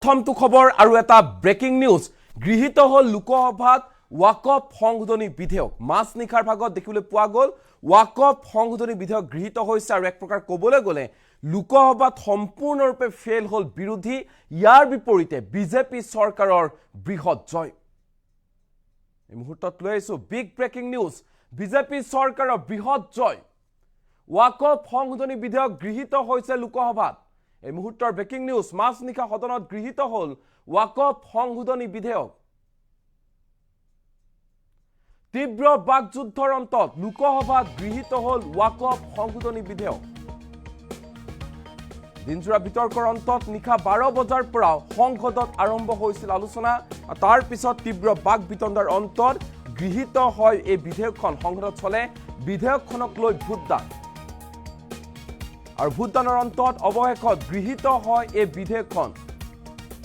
প্ৰথমটো খবৰ আৰু এটা ব্ৰেকিং নিউজ গৃহীত হল লোকসভাত ওয়াকফ সংশোধনী বিধেয়ক মাছ নিখাৰ ভাগত দেখিবলৈ পোৱা গল ওয়াকফ সংশোধনী বিধেয়ক গৃহীত হৈছে আৰু এক প্ৰকাৰ ক'বলৈ গলে লোকসভাত সম্পূৰ্ণৰূপে ফেল হল বিৰোধী ইয়াৰ বিপৰীতে বিজেপি চৰকাৰৰ বৃহৎ জয় এই মুহূৰ্তত লৈ আহিছো বিগ ব্ৰেকিং নিউজ বিজেপি চৰকাৰৰ বৃহৎ জয় ওয়াকফ সংশোধনী বিধেয়ক গৃহীত হৈছে লোকসভাত এই মুহূৰ্তৰ ব্ৰেকিং নিউজ মাছ নিখা সদনত গৃহীত হল ওয়াকফ সংশোধনী বিধেয়ক তীব্ৰ বাকযুদ্ধৰ অন্তত লোকসভাত গৃহীত হল ওয়াকফ সংশোধনী বিধেয়ক দিনজোৰা বিতৰ্কৰ অন্তত নিখা 12 বজাৰ পৰা সংসদত আৰম্ভ হৈছিল আলোচনা তাৰ পিছত তীব্ৰ বাক বিতণ্ডাৰ অন্তত গৃহীত হয় এই বিধেয়কখন সংসদত চলে বিধেয়কখনক লৈ ভোটদান আৰু ভোটদানৰ অন্তত অৱশেষত গৃহীত হয় এই বিধেয়কখন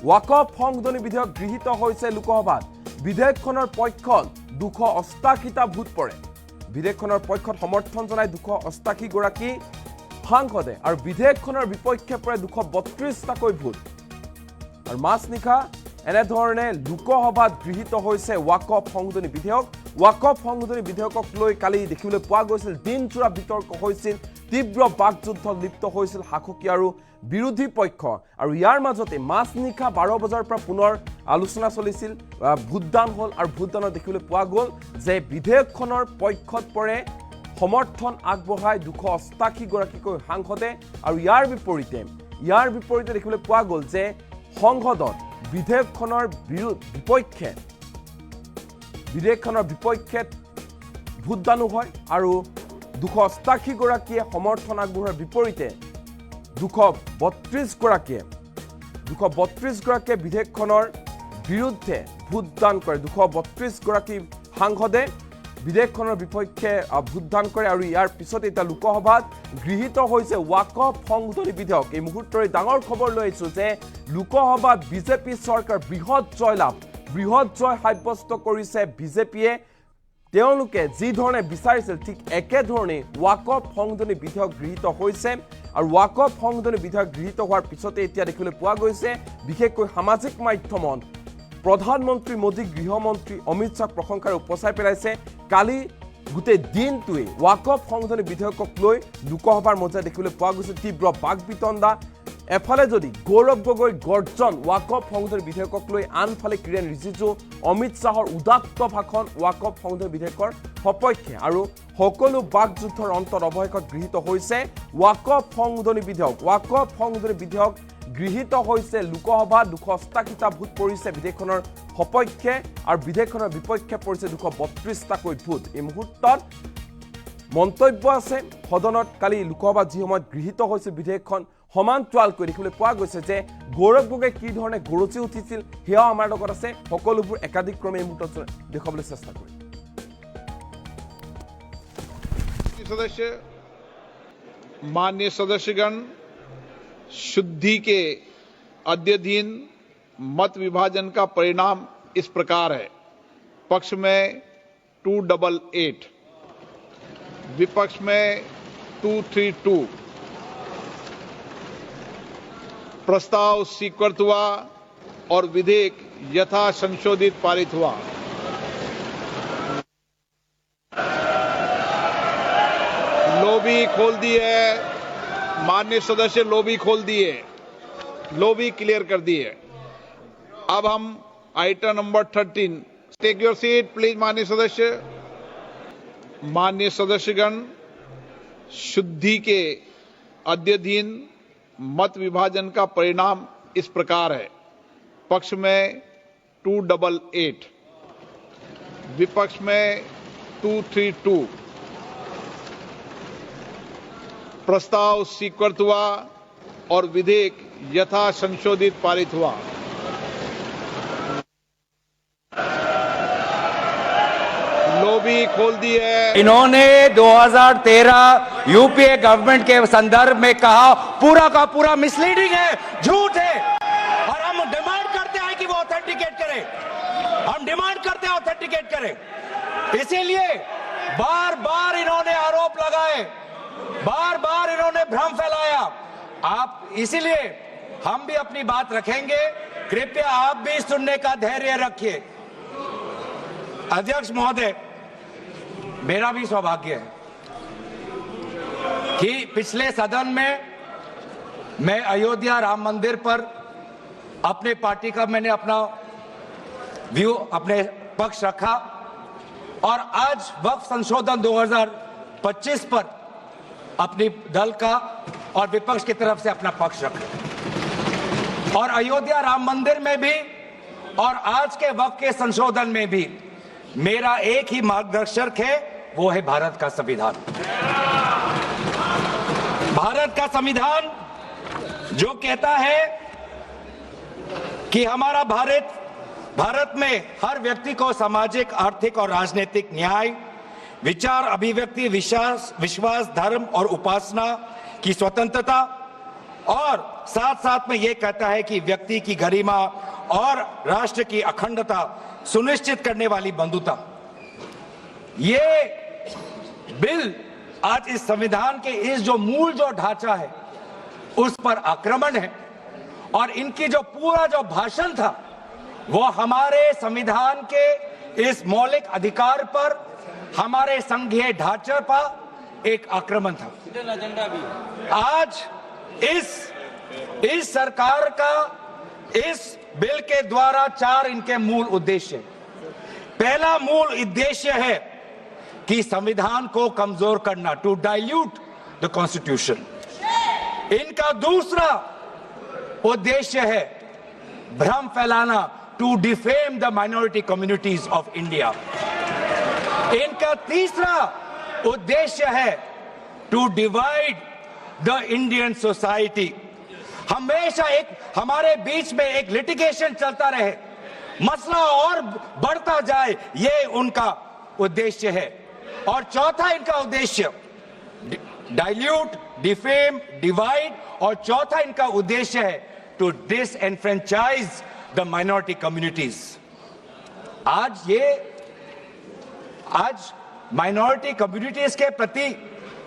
ওয়াকফ সংশোধনী বিধেয়ক গৃহীত হৈছে লোকসভাত বিধেয়কখনৰ পক্ষত 288টা ভোট পৰে বিধেয়কখনৰ পক্ষত সমৰ্থন জনাই 288 গৰাকী সাংসদে আৰু বিধেয়কখনৰ বিপক্ষে পৰে 232টাকৈ ভোট আৰু মাছ নিখা এনে ধৰণে লোকসভাত গৃহীত হৈছে ওয়াকফ সংশোধনী বিধেয়ক ওয়াকফ সংশোধনী বিধেয়কক লৈ কালি দেখিবলৈ পোৱা গৈছিল দিনজোৰা বিতৰ্ক হৈছিল তীব্ৰ বাকযুদ্ধত লিপ্ত হৈছিল শাসকি আৰু বিৰোধী পক্ষ আৰু ইয়াৰ মাজতে মাছ নিখা 12 বজাৰ পৰা পুনৰ আলোচনা চলিছিল ভোটদান হল আৰু ভোটদানত দেখিবলৈ পোৱা গল যে বিধেয়কখনৰ পক্ষত পৰে সমৰ্থন আগবঢ়াই 288 গৰাকীকৈ সাংসদে আৰু ইয়াৰ বিপৰীতে দেখিবলৈ পোৱা গল যে সংসদত বিধেয়কখনৰ বিপক্ষে ভোটদানো হয় আৰু 288 গৰাকীয়ে সমৰ্থন আগবঢ়াৰ বিপৰীতে 232 গৰাকীয়ে বিধেয়কখনৰ বিৰুদ্ধে ভোটদান কৰে 232 গৰাকী সাংসদে বিধেয়কখনৰ বিপক্ষে ভোটদান কৰে আৰু ইয়াৰ পিছত এটা লোকসভাত গৃহীত হৈছে ওয়াকফ সংশোধনী বিধেয়ক এই মুহূৰ্তৰে ডাঙৰ খবৰ লৈ আহিছো যে লোকসভাত বিজেপি চৰকাৰ বৃহৎ জয় সাব্যস্ত কৰিছে বিজেপিয়ে তেওঁলোকে যি ধৰণে বিচাৰিছিল ঠিক একে ধৰণে ওয়াকফ সংশোধনী বিধেয়ক গৃহীত হৈছে আৰু ওয়াকফ সংশোধনী বিধেয়ক গৃহীত হোৱাৰ পিছতে এতিয়া দেখিবলৈ পোৱা গৈছে বিশেষকৈ সামাজিক মাধ্যমত প্ৰধানমন্ত্ৰী মোদী গৃহমন্ত্ৰী অমিত শাহ প্ৰশংসাৰে উপচাই পেলাইছে কালি গোটেই দিনটোৱে ওয়াকফ সংশোধনী বিধেয়কক লৈ লোকসভাৰ মজিয়াত দেখিবলৈ পোৱা গৈছে তীব্ৰ বাক বিতণ্ডা এফালে যদি গৌৰৱ গগৈ গৰ্জন ওয়াকফ সংশোধনী বিধেয়কক লৈ আনফালে কিৰেণ ৰিজিজু অমিত শাহৰ উদাত্ত ভাষণ ওয়াকফ সংশোধনী বিধেয়কৰ সপক্ষে আৰু সকলো বাকযুদ্ধৰ অন্তত অৱশেষত গৃহীত হৈছে ওয়াকফ সংশোধনী বিধেয়ক গৃহীত হৈছে লোকসভাত 288টা ভোট পৰিছে বিধেয়কখনৰ সপক্ষে আৰু বিধেয়কখনৰ বিপক্ষে পৰিছে 232টাকৈ ভোট এই মুহূৰ্তত মন্তব্য আছে সদনত কালি লোকসভাত যি সময়ত গৃহীত হৈছে বিধেয়কখন সমান্তৰালকৈ দেখিবলৈ পোৱা গৈছে যে গৌৰৱ গগৈ কি ধৰণে গৰজি উঠিছিল সেয়াও আমাৰ লগত আছে সকলোবোৰ একাধিক্ৰমে এই মুহূৰ্তত দেখাবলৈ চেষ্টা কৰিম सदस्य माननीय सदस्यगण शुद्धि के अद्यतन मत विभाजन का परिणाम इस प्रकार है पक्ष में 288 विपक्ष में 232 प्रस्ताव स्वीकृत हुआ और विधेयक यथा संशोधित पारित हुआ लॉबी खोल दी है माननीय सदस्य लॉबी खोल दिए लॉबी क्लियर कर दी है अब हम item number 13 take your seat please माननीय सदस्यगण शुद्धि के अद्यतन मत विभाजन का परिणाम इस प्रकार है पक्ष में 288 विपक्ष में 232 प्रस्ताव स्वीकृत हुआ और विधेयक यथा संशोधित पारित हुआ लॉबी खोल दी है इन्होंने 2013 यूपीए गवर्नमेंट के संदर्भ में कहा पूरा का पूरा मिसलीडिंग है झूठ है और हम डिमांड करते हैं कि वो ऑथेंटिकेट करें इसीलिए बार बार इन्होंने आरोप लगाए बार बार इन्होंने भ्रम फैलाया आप इसीलिए हम भी अपनी बात रखेंगे कृपया आप भी सुनने का धैर्य रखिए। अध्यक्ष महोदय, मेरा भी सौभाग्य है कि पिछले सदन में मैं अयोध्या राम मंदिर पर अपने पार्टी का मैंने अपना व्यू, अपने पक्ष रखा और आज वक्फ संशोधन 2025 पर अपनी दल का और विपक्ष की तरफ से अपना पक्ष रखा और अयोध्या राम मंदिर में भी और आज के वक्फ के संशोधन में भी मेरा एक ही मार्गदर्शक है, वो है भारत का संविधान। भारत का संविधान जो कहता है कि हमारा भारत में हर व्यक्ति को सामाजिक, आर्थिक और राजनीतिक न्याय, विचार, अभिव्यक्ति, विश्वास, धर्म और उपासना की स्वतंत्रता और साथ साथ में यह कहता है कि व्यक्ति की गरिमा और राष्ट्र की अखंडता सुनिश्चित करने वाली बंधुता। ये बिल आज इस संविधान के इस जो मूल जो ढांचा है उस पर आक्रमण है और इनकी जो पूरा जो भाषण था वो हमारे संविधान के इस मौलिक अधिकार पर, हमारे संघीय ढांचे पर एक आक्रमण था। आज इस सरकार का इस बिल के द्वारा 4 इनके मूल उद्देश्य। पहला मूल उद्देश्य है कि संविधान को कमजोर करना, टू डाइल्यूट द कॉन्स्टिट्यूशन। इनका दूसरा उद्देश्य है भ्रम फैलाना, to defame the minority communities of India. इनका तीसरा उद्देश्य है to divide the Indian society. हमेशा एक हमारे बीच में एक लिटिगेशन चलता रहे, मसला और बढ़ता जाए, ये उनका उद्देश्य है। और चौथा इनका उद्देश्य डाइल्यूट, डिफेम, डिवाइड और चौथा इनका उद्देश्य है to disenfranchise the minority communities. आज माइनॉरिटी कम्युनिटीज के प्रति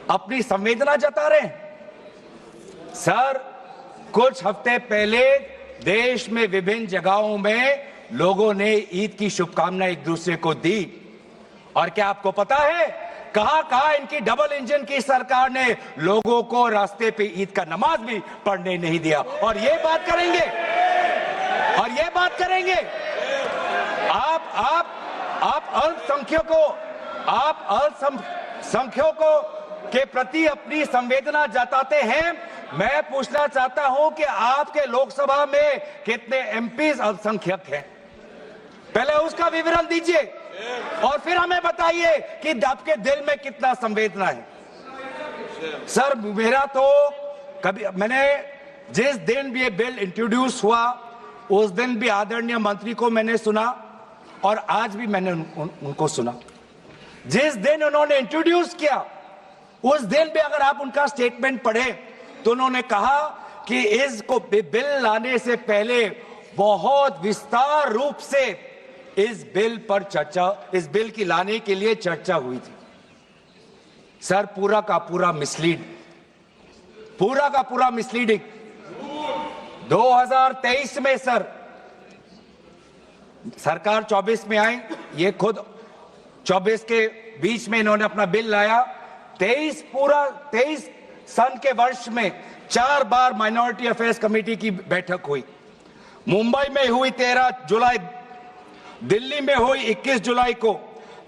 अपनी संवेदना जता रहे हैं। सर, कुछ हफ्ते पहले देश में विभिन्न जगहों में लोगों ने ईद की शुभकामनाएं एक दूसरे को दी और क्या आपको पता है कहां इनकी डबल इंजन की सरकार ने लोगों को रास्ते पे ईद का नमाज भी पढ़ने नहीं दिया। और ये बात करेंगे आप अल्पसंख्यकों के प्रति अपनी संवेदना जताते हैं। मैं पूछना चाहता हूं कि आपके लोकसभा में कितने एमपीज अल्पसंख्यक हैं? पहले उसका विवरण दीजिए और फिर हमें बताइए कि आपके दिल में कितना संवेदना है। सर, मेरा तो मैंने जिस दिन भी ये बिल इंट्रोड्यूस हुआ उस दिन भी आदरणीय मंत्री को मैंने सुना और आज भी मैंने उनको सुना। जिस दिन उन्होंने इंट्रोड्यूस किया उस दिन भी अगर आप उनका स्टेटमेंट पढ़े तो उन्होंने कहा कि इसको बिल लाने से पहले बहुत विस्तार रूप से इस बिल की लाने के लिए चर्चा हुई थी। सर, पूरा का पूरा मिसलीडिंग 2023 में सर सरकार 24 में आई, ये खुद 24 के बीच में इन्होंने अपना बिल लाया। 23 सन के वर्ष में 4 बार माइनॉरिटी अफेयर्स कमेटी की बैठक हुई। मुंबई में हुई 13 जुलाई, दिल्ली में हुई 21 जुलाई को,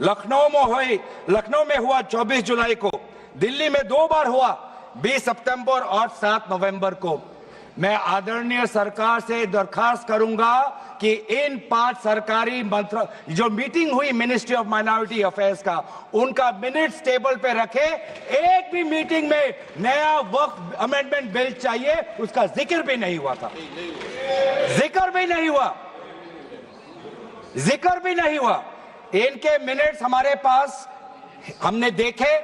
लखनऊ में हुआ 24 जुलाई को, दिल्ली में 2 बार हुआ 20 सितंबर और 7 नवंबर को। मैं आदरणीय सरकार से दरखास्त करूंगा कि इन 5 सरकारी जो मीटिंग हुई मिनिस्ट्री ऑफ माइनॉरिटी अफेयर्स का, उनका मिनट्स टेबल पे रखे। एक भी मीटिंग में नया वक्फ अमेंडमेंट बिल चाहिए उसका जिक्र भी नहीं हुआ था। जिक्र भी नहीं हुआ। इनके मिनट्स हमारे पास हमने देखे।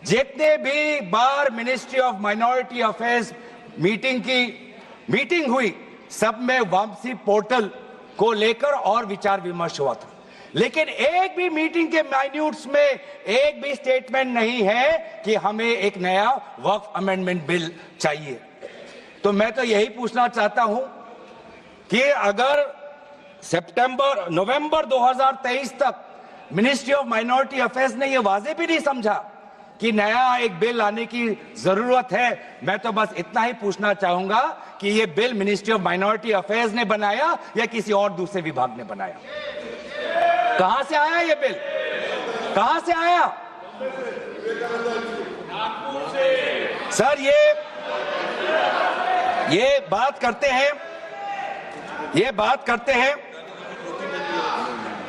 जितने भी बार ministry of minority affairs meeting हुई, सब में वापसी पोर्टल को लेकर और विचार विमर्श हुआ था, लेकिन एक भी मीटिंग के माइन्यूट्स में एक भी स्टेटमेंट नहीं है कि हमें एक नया वक्फ अमेंडमेंट बिल चाहिए। तो मैं तो यही पूछना चाहता हूं कि अगर नवंबर 2023 तक मिनिस्ट्री ऑफ माइनॉरिटी अफेयर्स ने यह वाजे भी नहीं समझा कि नया एक बिल लाने की जरूरत है, मैं तो बस इतना ही पूछना चाहूंगा कि यह bill ministry of minority affairs ने बनाया या किसी और दूसरे विभाग ने बनाया? कहां से आया यह बिल? कहां से आया? सर ये बात करते हैं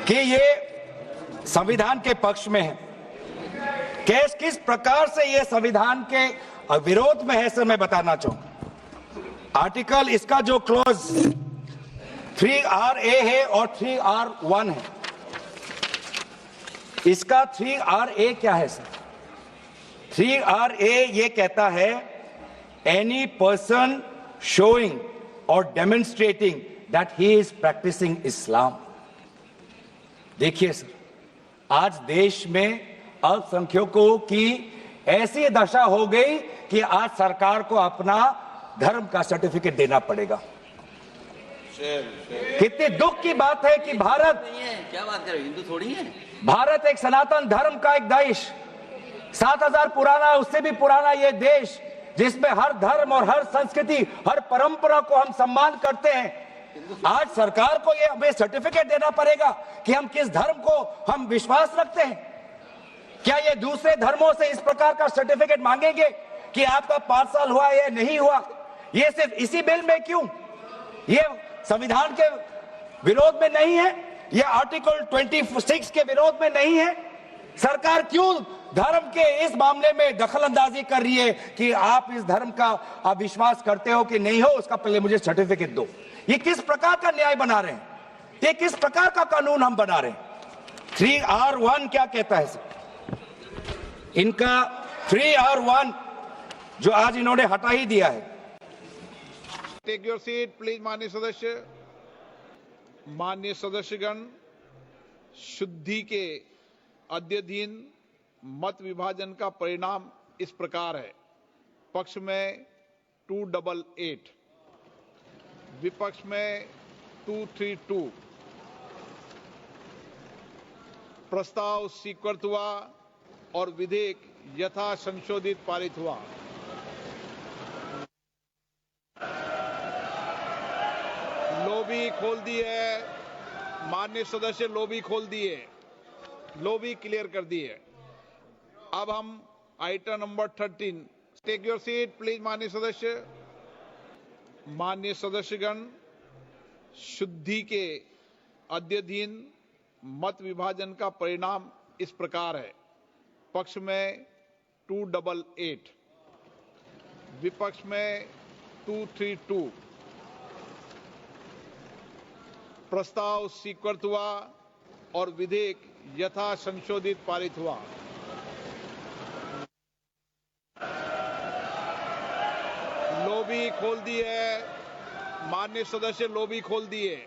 कि ये संविधान के पक्ष में है। किस प्रकार से ये संविधान के विरोध में है सर, मैं बताना चाहूंगा। आर्टिकल इसका जो क्लॉज 3RA है और 3R1 है। इसका 3RA क्या है सर? 3RA ये कहता है एनी पर्सन शोइंग और demonstrating that he is practising Islam. देखिए सर, आज देश में अल्पसंख्यकों की ऐसी दशा हो गई कि आज सरकार को अपना धर्म का सर्टिफिकेट देना पड़ेगा। कितने दुख की बात है कि भारत नहीं है, क्या बात कर रहे हो, हिंदू थोड़ी है। भारत एक सनातन धर्म का एक देश, 7000 पुराना, उससे भी पुराना ये देश, जिसमें हर धर्म और हर संस्कृति, हर परंपरा को हम सम्मान करते हैं। आज सरकार को ये हमें सर्टिफिकेट देना पड़ेगा कि हम किस धर्म को हम विश्वास रखते हैं। क्या ये दूसरे धर्मों से इस प्रकार का सर्टिफिकेट मांगेंगे कि आपका 5 साल हुआ या नहीं हुआ? ये सिर्फ इसी बिल में क्यों? ये संविधान के विरोध में नहीं है? ये आर्टिकल 26 के विरोध में नहीं है? सरकार क्यों धर्म के इस मामले में दखल अंदाजी कर रही है कि आप इस धर्म का आप विश्वास करते हो कि नहीं हो, उसका पहले मुझे सर्टिफिकेट दो? ये किस प्रकार का न्याय बना रहे हैं? ये किस प्रकार का कानून हम बना रहे हैं? 3R1 क्या कहता है सर? इनका 3R1 जो आज इन्होंने हटा ही दिया है। Take your seat please. माननीय सदस्यगण, शुद्धि के अद्यतन मत विभाजन का परिणाम इस प्रकार है। पक्ष में 288, विपक्ष में 232। प्रस्ताव स्वीकृत हुआ और विधेयक यथा संशोधित पारित हुआ। लॉबी खोल दी है माननीय सदस्य, लॉबी खोल दी है, लॉबी क्लियर कर दी है। अब हम item number 13। Take your seat please. माननीय सदस्यगण, शुद्धि के अद्यतन मत विभाजन का परिणाम इस प्रकार है। पक्ष में 288, विपक्ष में 232। प्रस्ताव स्वीकृत हुआ और विधेयक यथा संशोधित पारित हुआ। लॉबी खोल दी है माननीय सदस्य, लॉबी खोल दी है,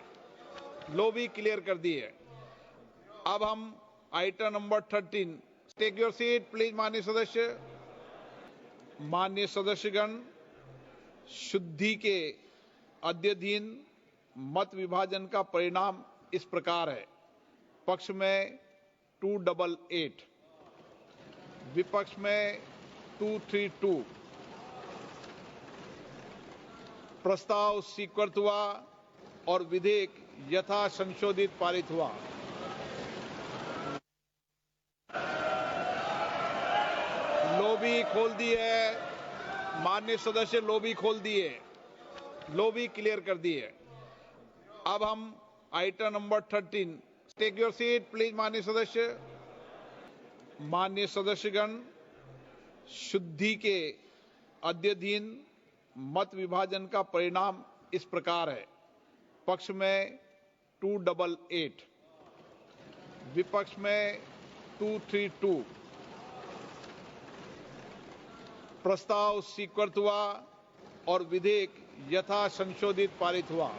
लॉबी क्लियर कर दी है। अब हम item number 13। Take your seat please. माननीय सदस्यगण, शुद्धि के अद्यतन मत विभाजन का परिणाम इस प्रकार है। पक्ष में 288, विपक्ष में 232। प्रस्ताव स्वीकृत हुआ और विधेयक यथा संशोधित पारित हुआ। लॉबी खोल दी है माननीय सदस्य, लॉबी खोल दी है, लॉबी क्लियर कर दी है। अब हम item number 13। Take your seat please. माननीय सदस्यगण, शुद्धि के अद्यतन मत विभाजन का परिणाम इस प्रकार है। पक्ष में 288, विपक्ष में 232। प्रस्ताव स्वीकृत हुआ और विधेयक यथा संशोधित पारित हुआ।